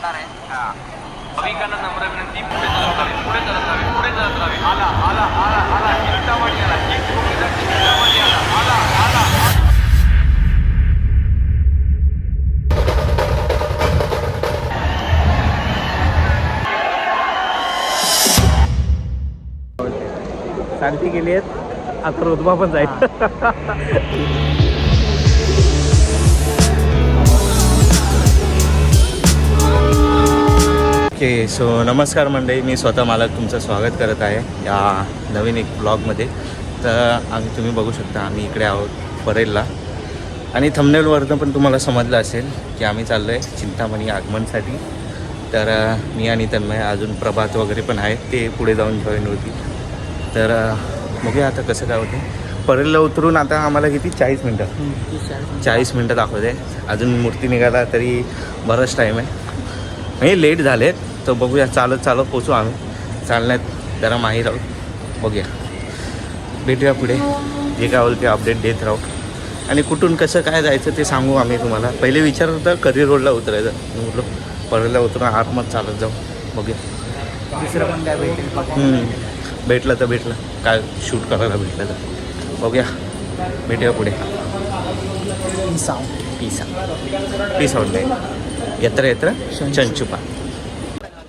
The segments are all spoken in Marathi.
वाढणार आहे. भाविकांना नम्र विनंती, पुढे चालत राहावे, पुढे चालत राहावे, पुढे चालत राहावे. आला आला आला आला चिंतामणी आला, चिंतामणी आला, आला आला. शांती केली आहेत, आता रोजबा पण जाईल. ओके, सो नमस्कार मंडळी, मी स्वतः मालक तुमचं स्वागत करत आहे या नवीन एक ब्लॉगमध्ये. तर तुम्ही बघू शकता आम्ही इकडे आहोत परेलला, आणि थंबनेलवरनं पण तुम्हाला समजलं असेल की आम्ही चाललो आहे चिंतामणी आगमनसाठी. तर मी आणि तन्मय, अजून प्रभात वगैरे पण आहेत, ते पुढे जाऊन जॉईन होती. तर बघूया आता कसं काय होते. परेलला उतरून आता आम्हाला किती 40 मिनटं दाखवते. अजून मूर्ती निघाला तरी बराच टाईम आहे, म्हणजे लेट झालेत. तर बघूया, चालत पोचू आम्ही. चालण्यात जरा माहीर आहोत. बघूया, भेटूया पुढे. जे काय होईल ते अपडेट देत राहू, आणि कुठून कसं काय जायचं ते सांगू आम्ही तुम्हाला. पहिले विचारत होतं करी रोडला उतरायचं, म्हटलं परेलला उतरून आरामात चालत जाऊ. बघूया दुसरं पण काय भेटेल. भेटलं तर भेटलं, काय शूट करायला भेटलं तर. बघूया, भेटूया पुढे. पीस आउट नाही, येत्र चंचुपा.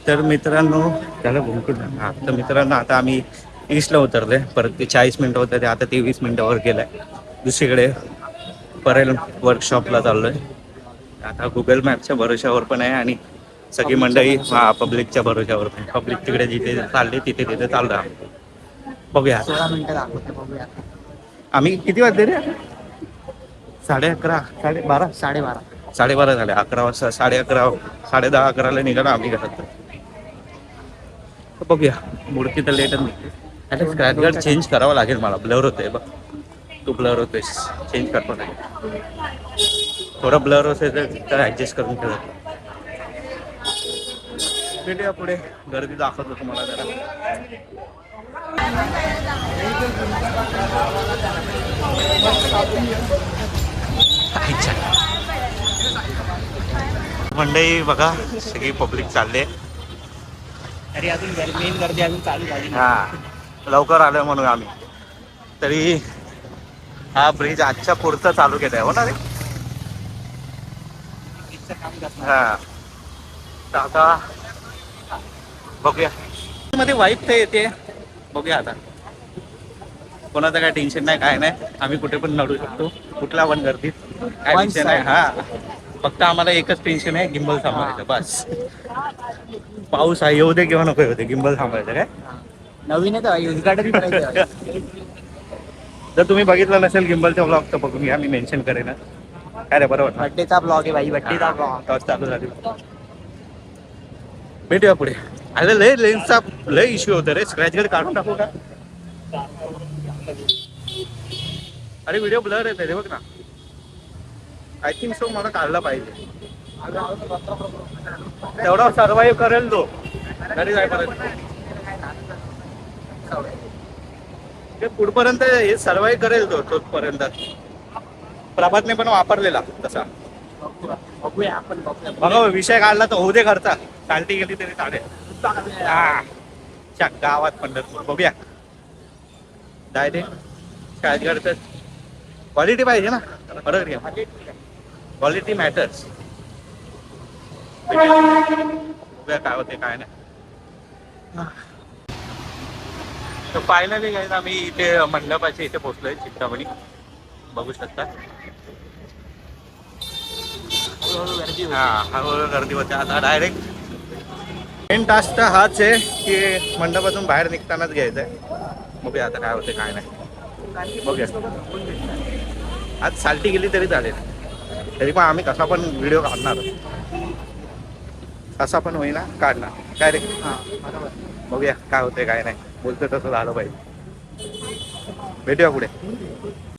तर मित्रांनो, त्याला बोलतो हां. तर मित्रांनो, आता आम्ही ईस्टला उतरले. परत ते 40 मिनटं होतं, ते आता 23 मिनटावर गेलं आहे. दुसरीकडे परेल वर्कशॉपला चाललो आहे. आता गुगल मॅपच्या भरोश्यावर पण आहे, आणि सगळी मंडळी पब्लिकच्या भरोश्यावर पण. पब्लिक तिकडे जिथे चालले तिथे चाललं आहे. बघूया, 16 मिनिटं दाखवते. बघूया आम्ही किती वाजले रे? 11:30, 12:30, 12:30 झाले. 11 वाजता, 11:30, 10:30-11ला निघालो आम्ही घरात. बघूया, मूर्ती तर लेटच निघते. आता स्क्रॅच गार्ड चेंज करावं लागेल मला. ब्लर होतोय बघ, तू ब्लर होतोय, चेंज करतो लागेल. थोडं ब्लर होतोय तर ॲडजस्ट करून ठेवतो. भेटूया पुढे, गर्दी दाखवतो तुम्हाला जरा. मंडई बघा, सगळी पब्लिक चालले. तरी अजून मेन गर्दी अजून चालू झाली. हां, लवकर आलं म्हणून आम्ही. तरी हा ब्रिज आजच्या पुढचा चालू केला आहे, हो ना रे? हां, तर आता बघूया. मध्ये वाईट तर येते, बघूया आता. कोणाचं काय टेन्शन नाही, काय नाही. आम्ही कुठे पण लढू शकतो, कुठला पण गर्दीत, काय टेन्शन नाही. हां, फक्त आम्हाला एकच टेन्शन आहे, गिंबल सांभाळायचं बस. पाऊस आहे, येऊ दे किंवा नको येऊ दे, गिंबल सांभाळायचं. काय नवीन आहे, उद्घाटन करायचं. जर तुम्ही बघितलं नसेल गिंबलचा ब्लॉग तर बघून घ्या, मी मेन्शन करेन. काय रे, बरोबर? बड्डेचा ब्लॉग आहे भाई, बड्डेचा ब्लॉग चालू झाली. भेटूया पुढे. अरे लय लेन्सचा लय इश्यू होतं रे. स्क्रॅच गार्ड काढून टाकू का? अरे व्हिडिओ ब्लर येते रे, बघ ना. आय थिंक सो मला काढला पाहिजे. तेवढा सर्वाईव्ह करेल तो, घरी जाईपर्यंत. पुढपर्यंत हे सर्वाईव्ह करेल तो, तोपर्यंत. प्रभातने पण वापरलेला तसा. बघूया आपण. बघा, विषय काढला तर होऊ दे घरचा. चालती गेली तरी चालेल. हा, गावात पंढरपूर. बघूया, डायरेक्ट स्क्रॅच गार्डचं क्वालिटी पाहिजे ना, बरोबर घ्या. Quality matters. बघूया काय होते काय नाही. तर फायनली गाईज आम्ही इथे मंडपाच्या इथे पोहोचलोय, चिंतामणी. बघू शकता. हळूहळू गर्दी होते. आता डायरेक्ट मेन टास्क तर हाच आहे की मंडपातून बाहेर निघतानाच घ्यायचं आहे. बघूया आता काय होते काय नाही. बघूया, आज साल्टी गेली तरी चालेल, तरी पण आम्ही कसा पण व्हिडिओ काढणार, कसा पण होईना काढणार. काय रे? बघूया काय होते काय नाही. बोलतो तसं झालं पाहिजे. भेटूया पुढे.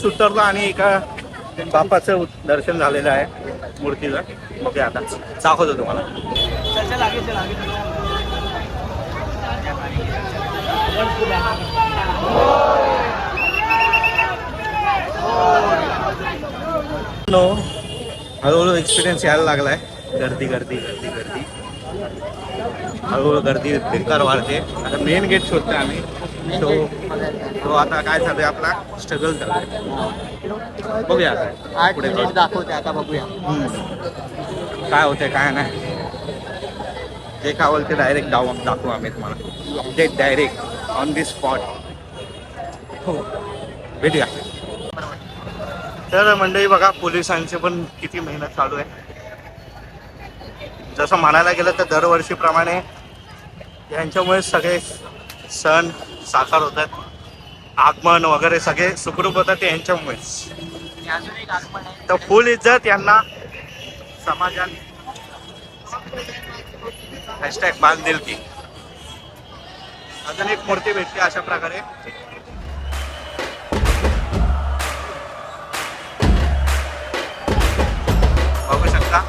उतरलो आणि एका बापाचं दर्शन झालेलं आहे मूर्तीचं. बघूया आता, दाखवतो तुम्हाला. हळूहळू एक्सपिरियन्स यायला लागलाय. गर्दी गर्दी गर्दी गर्दी. हळूहळू गर्दी बेकार वाढते. आता मेन गेट शोधतोय आम्ही. तो आता काय चालू आहे आपला स्ट्रगल चालू आहे. बघूया आता पुढे दाखवते आता बघूया. काय होतंय काय नाही. जे काय होईल ते डायरेक्ट दाखवू आम्ही तुम्हाला. Update direct on the spot. हो भेटूया. तर मंडळी बघा पोलिसांची पण किती मेहनत चालू आहे. जसं म्हणायला गेलं तर दरवर्षीप्रमाणे यांच्यामुळे सगळे सण साकार होतात. आगमन वगैरे सगळे सुखरूप होतात ते यांच्यामुळेच. अजून एक आगमन आहे. तर फुल इज्जत यांना समाजात. हॅशटॅग बांधील की. अजून एक मूर्ती भेटते अशा प्रकारे. बघू शकता.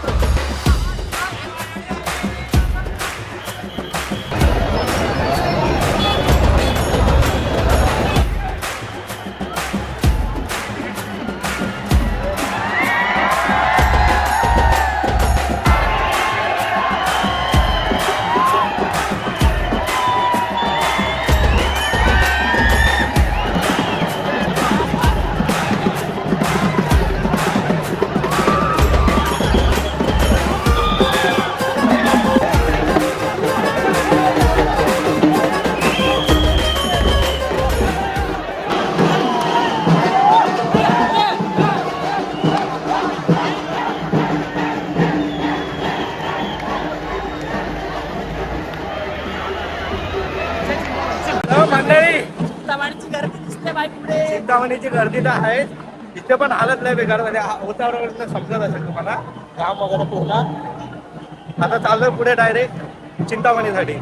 मंडळी चिंतामणीची गर्दी तर आहे. इथे पण हालत नाही बेकार. म्हणजे होतावर समजत असेल तुम्हाला काम वगैरे पूर्ण. आता चाललोय पुढे डायरेक्ट चिंतामणीसाठी.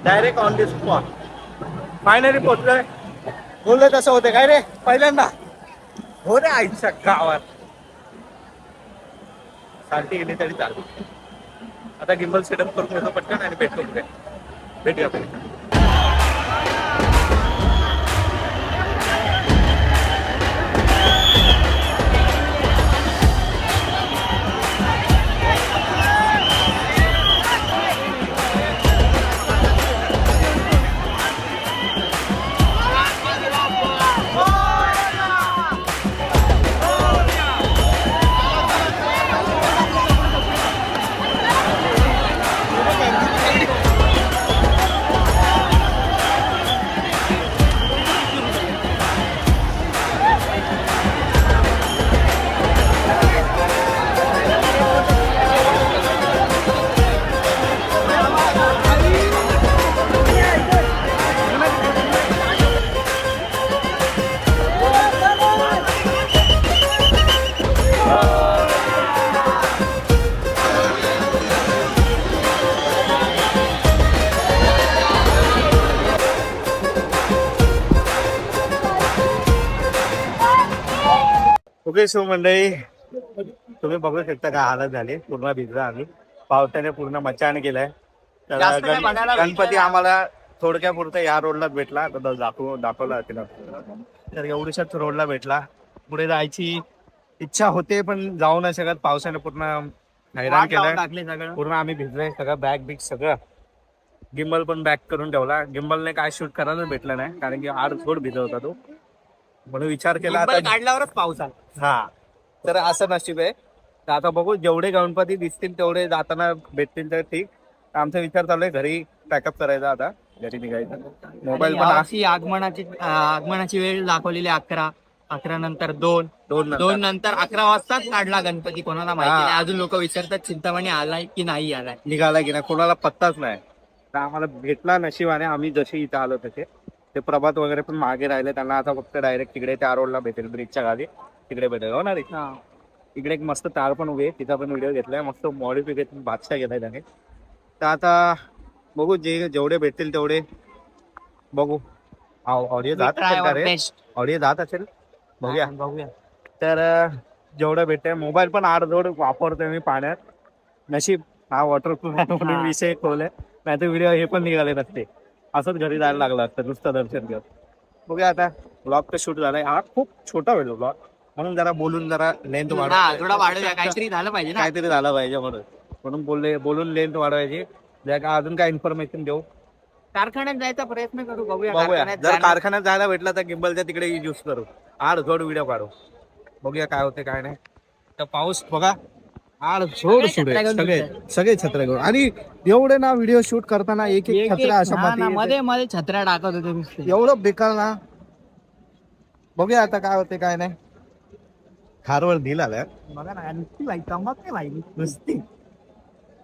Direct on the spot. Finally पोहोचलोय. बोललोय तसं होते काय रे पहिल्यांदा. हो रे आईच्या गावात साठी गेली तरी चालू. आता गिम्बल सेटअप करून घेतो पटकन आणि भेटतो पुढे. भेटूया पुढे. ओके सो मंडळी तुम्ही बघू शकता काय हालत झाली. पूर्ण भिजला आम्ही. पावसाने पूर्ण मचान केलंय. तर गणपती आम्हाला थोडक्यापुरतं या रोडलाच भेटला. आता दाखवला तिला. तर एवढ्याशाच रोडला भेटला. पुढे जायची इच्छा होते पण जाऊ नाही शकत. पावसाने पूर्ण हैराण केलंय. पूर्ण आम्ही भिजलोय. सगळं बॅग बिग सगळं. गिम्बल पण बॅक करून ठेवला. गिम्बलने काय शूट करायलाच भेटलं नाही कारण की आड थोड भिजत होता तो. म्हणून विचार केला आता काढल्यावरच पाऊस आला. हा तर असं नशीब आहे. तर आता बघू जेवढे गणपती दिसतील तेवढे जाताना भेटतील तर ठीक. आमचा विचार चालू आहे घरी पॅकअप करायचा. आता घरी निघायचं. मोबाईल पण आगमनाची वेळ दाखवलेली 11 नंतर 2 नंतर 11 वाजताच काढला गणपती. कोणाला माहिती नाही. अजून लोक विचारतात चिंतामणी आलाय की नाही आलाय, निघाला की नाही, कोणाला पत्ताच नाही. तर आम्हाला भेटला नशिबाने. आम्ही जसे इथं आलो तसे. ते प्रभात वगैरे पण मागे राहिले. त्यांना आता फक्त डायरेक्ट तिकडे त्या रोडला भेटेल ब्रिजच्या गावी. तिकडे भेटेल हो ना रे. इकडे एक मस्त तार पण उभी आहे. तिचा पण व्हिडिओ घेतलाय. मस्त मॉडिफिकेशन बादशाह घेतलाय त्याने. तर आता बघू जेवढे भेटतील तेवढे बघू. ऑडिओ जात असेल का रे? ऑडिओ जात असेल बघूया. तर जेवढं भेटतंय. मोबाईल पण आडजोड वापरतोय मी पाण्यात. नशीब हा वॉटरप्रूफ आहे म्हणून विषय खोलय. नाही तर व्हिडिओ हे पण निघाले नसते. असंच घरी जायला लागलं असतं नुसतं दर्शन घेऊन. बघूया आता. ब्लॉग तर शूट झालाय. हा खूप छोटा व्हिडिओ ब्लॉग म्हणून जरा बोलून जरा लेंथ थोडा वाढूया. काहीतरी झालं पाहिजे ना. काहीतरी झालं पाहिजे म्हणून म्हणून बोलून लेंथ वाढवायची. जर का अजून काय इन्फॉर्मेशन देऊ कारखान्यात जायचा प्रयत्न करू, बघूया. बघूया. कारखान्यात जर जाणार. कारखान्यात जायला भेटला तर गिम्बलच्या तिकडे यूज करू, आड झोड व्हिडिओ काढू, बघूया काय होते काय नाही. तर पाऊस बघा आड झोड सुरू आहे. सगळे छत्र घेऊन. आणि एवढे ना व्हिडिओ शूट करताना एक एक छत्र्या अशा हा ना, मध्ये मध्ये मध्ये छत्र्या टाकत होते नुसते. एवढं बेकार ना. बघूया आता काय होते काय नाही. खारवळ ढील आलाय बघा ना, नुसती भाई चमक नाही भाई नुसती.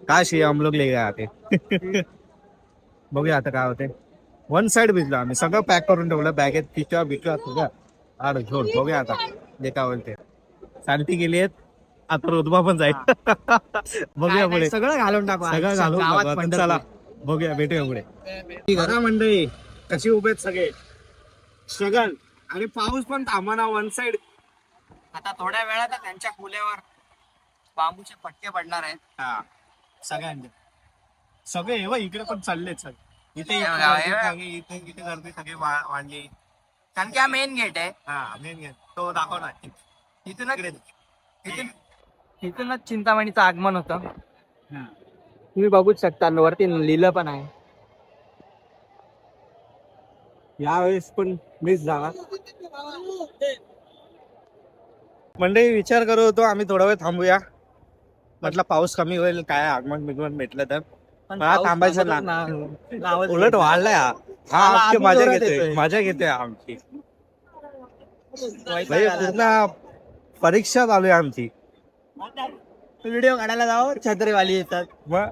काश हम लोग ले गए आते. बघूया आता काय होते. वन साइड भिजलो आम्ही, सगळं पॅक करून ठेवलं बॅगेत, पिशव्या बिशव्या सगळं आड झोड. बघूया आता जे काय होईल ते. शांती गेली आहेत आता, रोजबा पण जाईल. बघूया पुढे, सगळं घालून टाकू, सगळं घालून गावात टाकू. पंढरपूर. चला बघूया, भेटूया पुढे. बघा मंडळी कशी उभे आहेत सगळे स्ट्रगल. आणि पाऊस पण थांबना वन साइड. आता थोड्या वेळात त्यांच्या खुल्यावर बांबूचे पट्टे पडणार आहेत. हा सगळ्यांचे सगळे हे बघ, इकडे पण चाललेत सगळे. इथे हे बघा, हे बघा. इथे इथे गर्दी सगळी वाढली. कारण की हा मेन गेट आहे. हा मेन गेट तो दाखवणार. इथूनच चिंतामणीचं आगमन होतं. तुम्ही बघूच शकता, वरती लिहिलं पण आहे. यावेळेस पण मिस झाला. मंडळी विचार करत होतो आम्ही थोडा वेळ थांबूया, म्हटलं पाऊस कमी होईल, काय आगमन बिगमन भेटलं तर. पण हा, पाऊस थांबायचं थांबतच ना. लावत उलट वाढलाय हा. हा आला, आमची आम्ही मजा जोरात घेतोय, येतोय. मजा घेतोय आमची. वैताग म्हणजे आला. पूर्ण परीक्षा चालू आहे आमची. व्हिडिओ काढायला जावं, छत्रीवाली येतात. मग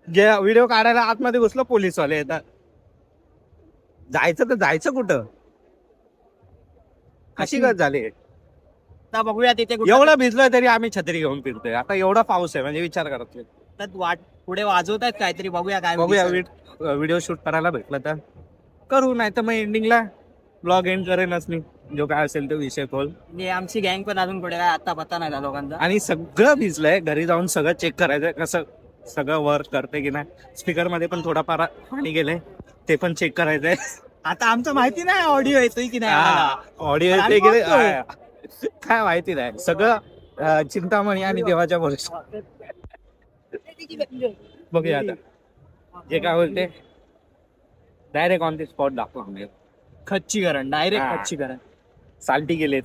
जे व्हिडिओ काढायला आतमध्ये घुसलो, पोलीसवाले येतात. जायचं तर जायचं कुठं, अशी गत झाली. आता बघूया तिथे कुठं एवढं भिजलोय तरी आम्ही छत्री घेऊन फिरतोय. आता एवढा पाऊस आहे म्हणजे विचार करत नाही. तर वाट पुढे वाजवत आहेत काहीतरी, बघूया काय बघूया होईल. व्हिडिओ शूट करायला भेटलं तर करू, नाही तर मग एंडिंगला ब्लॉग एंड करेनच मी, जो काय असेल तो विषय खोल. म्हणजे आमची गँग पण अजून पुढे काय आता पत्ता नाही त्या लोकांचा. आणि सगळं भिजलंय, घरी जाऊन सगळं चेक करायचंय कसं सगळं वर्क करते की नाही. स्पीकर मध्ये पण थोडाफार पाणी गेलंय, ते पण चेक करायचंय. आता आमचं माहिती नाही ऑडिओ येतोय की नाही आम्हाला. ऑडिओ आम्ही येते की बघतोय. नाही, काय माहिती नाही. सगळं चिंतामणी आणि देवाच्या भरोसा. बघूया आता जे काय होईल ते डायरेक्ट ऑन द स्पॉट दाखवा. खच्चीकरण, डायरेक्ट हा. खच्चीकरण. साल्टी गेलेत.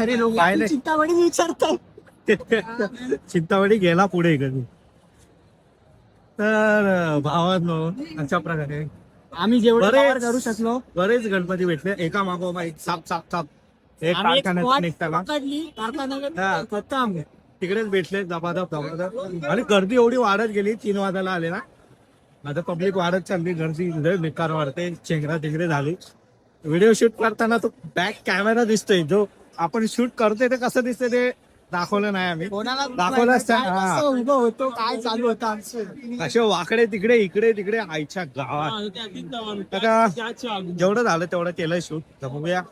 तरी लोक पाहिले. चिंतामणी विचारतात. चिंतावणी गेला पुढे कधी. तर भावांनो अशा प्रकारे आम्ही जेवढे बरेच- cover करू शकलो. बरेच गणपती भेटले एका मागोमाग एक साप साप साप एक आम्ही एक कारखान्यात spot निघताना पकडली, कारखान्याला हा. फक्त आम्ही. तिकडेच भेटले दबादब दबादब आणि गर्दी एवढी वाढत गेली 3 वाजायला आले ना. आता पब्लिक वाढत चालली, गर्दी लय बेकार वाढते, चेंगरा चेंगरे झाली. व्हिडिओ शूट करताना तो बॅक कॅमेरा दिसतोय, जो आपण शूट करतोय ते कसं दिसतंय ते दाखवलं नाही आम्ही. कोणाला दाखवलं असतं, काय हा. कसं उभं होतो, काय चालू होतं आमचं. असे वाकडे तिकडे इकडे तिकडे आईच्या गावात. आता जेवढं झालं तेवढं केलं शूट. तर बघूया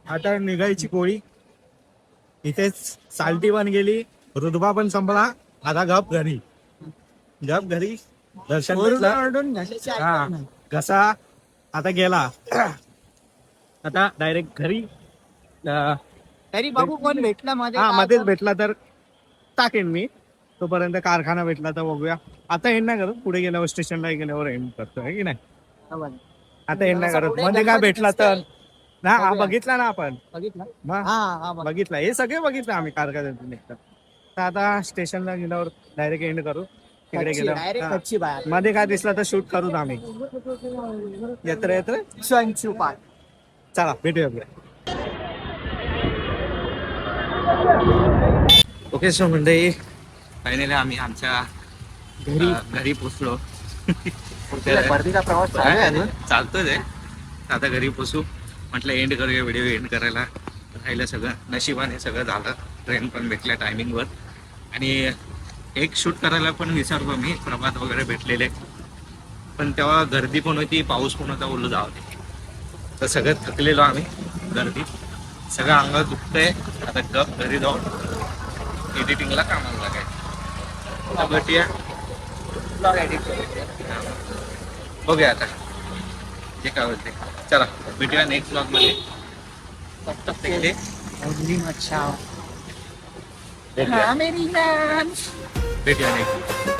आता निघायची कोळी. इथेच साल्टी पण गेली, रुदबा पण संपला. आता गप घरी दर्शन घेतलं. ओरडून घशाची हा ऐकत नाही. कसा आता गेला. आता डायरेक्ट घरी. तरी बघू कोण भेटला मध्ये. हा मध्येच भेटला तर टाकेन मी. तोपर्यंत कारखाना भेटला तर बघूया. आता एंड नाही करत, पुढे गेल्यावर स्टेशनला गेल्यावर एंड करतो आहे की नाही. आता एंड नाही करत, मध्ये काय भेटला तर ना. हा बघितला ना आपण. बघितलं. मग हा हा बघ. बघितला, हे सगळे बघितलं आम्ही कारखान्यातून निघतात. तर आता स्टेशनला गेल्यावर डायरेक्ट एंड करू. तिकडे डायरेक्ट गेल्यावर कच्ची बाहेर. मध्ये काय दिसला तर शूट करूच आम्ही. येत्र संचू पाय. चला भेटूया पुढे. ओके सो मंडळी, फायनली आम्ही आमच्या घरी पोचलो. परतीचा प्रवास चालू आहे ना? चालतोय आता घरी पोचू. म्हटलं एंड करूया, व्हिडिओ एंड करायला राहिलं सगळं. नशिबाने सगळं झालं, ट्रेन पण भेटल्या टायमिंगवर. आणि एक शूट करायला पण विचारतो मी, प्रभात वगैरे भेटलेले, पण तेव्हा गर्दी पण होती, पाऊस पण होता, बोललो जाऊ दे. तर सगळं थकलेलो आम्ही, गर्दी सगळं अंगात दुखतंय. आता गप घरी जाऊन एडिटिंगला कामाला लागायचं. तर भेटूया, बघूया आता जे काय होते. चला भेटूया नेक्स्ट ब्लॉग मध्ये. भेटूया. मेरी भेटूया नेक्स्ट.